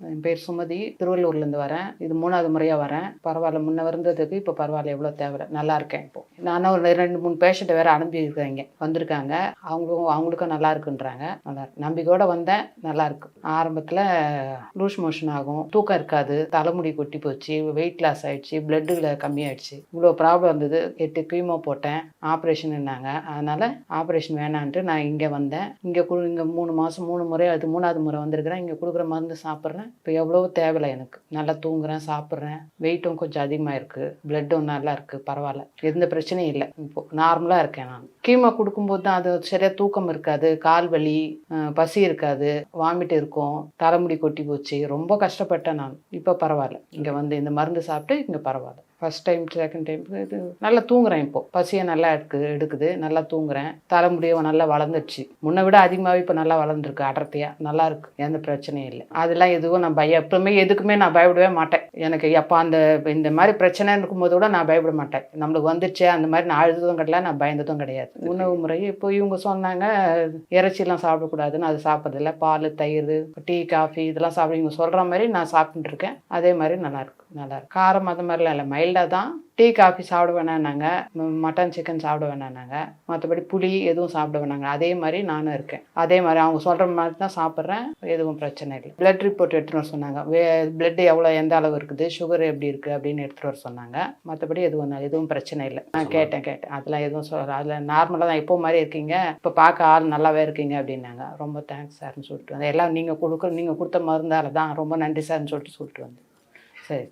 என் பேர் சுமதி, திருவள்ளூர்லேருந்து வரேன். இது 3வது முறையாக வரேன். பரவாயில்ல, முன்ன இருந்ததுக்கு இப்போ பரவாயில்ல, எவ்வளோ தேவை நல்லா இருக்கேன். இப்போது நானும் ஒரு 2-3 பேஷண்ட்டை வேறு அனுப்பியிருக்காங்க வந்திருக்காங்க. அவங்களுக்கும் நல்லா இருக்குன்றாங்க. நல்லா இருக்கு, நம்பிக்கையோடு வந்தேன். நல்லா இருக்கு. ஆரம்பத்தில் லூஸ் மோஷன் ஆகும், தூக்கம் இருக்காது, தலைமுடி கொட்டி போச்சு, வெயிட் லாஸ் ஆகிடுச்சு, பிளட்டில் கம்மியாயிடுச்சு. இவ்வளோ ப்ராப்ளம் இருந்தது. 8 கீமோ போட்டேன், ஆப்ரேஷன்னாங்க. அதனால் ஆப்ரேஷன் வேணான்ட்டு நான் இங்கே வந்தேன். இங்கே 3 மாதம் 3 முறை, அது 3வது முறை வந்திருக்கிறேன். இங்கே கொடுக்குற மருந்து சாப்பிட்றேன். இப்போ எவ்வளோ தேவையில்லை எனக்கு. நல்லா தூங்குறேன், சாப்பிட்றேன். வெயிட்டும் கொஞ்சம் அதிகமாக இருக்குது, பிளட்டும் நல்லா இருக்குது. பரவாயில்ல, எந்த பிரச்சனையும் இல்லை. இப்போது நார்மலாக இருக்கேன். நான் கீமோ கொடுக்கும்போது தான் அது சரியாக தூக்கம் இருக்காது, கால் வலி, பசி இருக்காது, வாமிட் இருக்கும், தலைமுடி கொட்டி போச்சு. ரொம்ப கஷ்டப்பட்டேன் நான். இப்போ பரவாயில்ல, இங்கே வந்து இந்த மருந்து சாப்பிட்டு இங்கே பரவாயில்ல. ஃபஸ்ட் டைம் செகண்ட் டைம் இது நல்லா தூங்குறேன். இப்போது பசியை நல்லா எடுக்குது, நல்லா தூங்குறேன். தலைமுடியும் நல்லா வளர்ந்துடுச்சு, முன்னை விட அதிகமாகவே இப்போ நல்லா வளர்ந்துருக்கு, அடர்த்தியாக நல்லா இருக்குது. எந்த பிரச்சனையும் இல்லை. அதெல்லாம் எதுவும் நான் எப்பவுமே எதுக்குமே நான் பயப்படவே மாட்டேன். எனக்கு அப்போ இந்த மாதிரி பிரச்சனை இருக்கும்போது கூட நான் பயப்பட மாட்டேன். நம்மளுக்கு வந்துடுச்சு அந்த மாதிரி நான் அழுததும் கிடையாது, நான் பயந்ததும் கிடையாது. உணவு முறை இப்போ இவங்க சொன்னாங்க இறைச்சிலாம் சாப்பிடக்கூடாதுன்னு, அது சாப்பிட்றதில்ல. பால், தயிர், டீ, காஃபி இதெல்லாம் சாப்பிட இவங்க சொல்கிற மாதிரி நான் சாப்பிட்டுட்டு இருக்கேன். அதே மாதிரி நல்லாயிருக்கு. காரம் அது மாதிரிலாம் இல்லை, மைல்டாக தான். டீ, காஃபி சாப்பிட வேணான்னாங்க, மட்டன் சிக்கன் சாப்பிட வேணான்னாங்க, மற்றபடி புளி எதுவும் சாப்பிட வேணாங்க. அதே மாதிரி நானும் இருக்கேன். அதே மாதிரி அவங்க சொல்கிற மாதிரி தான் சாப்பிட்றேன். எதுவும் பிரச்சனை இல்லை. பிளட் ரிப்போர்ட் எடுத்துகிட்டு வர சொன்னாங்க. பிளட் எவ்வளோ, எந்த அளவு இருக்குது, சுகர் எப்படி இருக்குது அப்படின்னு எடுத்துகிட்டு வர சொன்னாங்க. மற்றபடி எதுவும் பிரச்சனை இல்லை. நான் கேட்டேன். அதெல்லாம் எதுவும் அதில் நார்மலாக தான், எப்போ மாதிரி இருக்கீங்க, இப்போ பார்க்க ஆள் நல்லாவே இருக்கீங்க அப்படின்னாங்க. ரொம்ப தேங்க்ஸ் சார்னு சொல்லிட்டு வந்தேன். எல்லாம் நீங்கள் கொடுத்த மருந்தால் தான், ரொம்ப நன்றி சார்னு சொல்லிட்டு வந்தேன். சரி.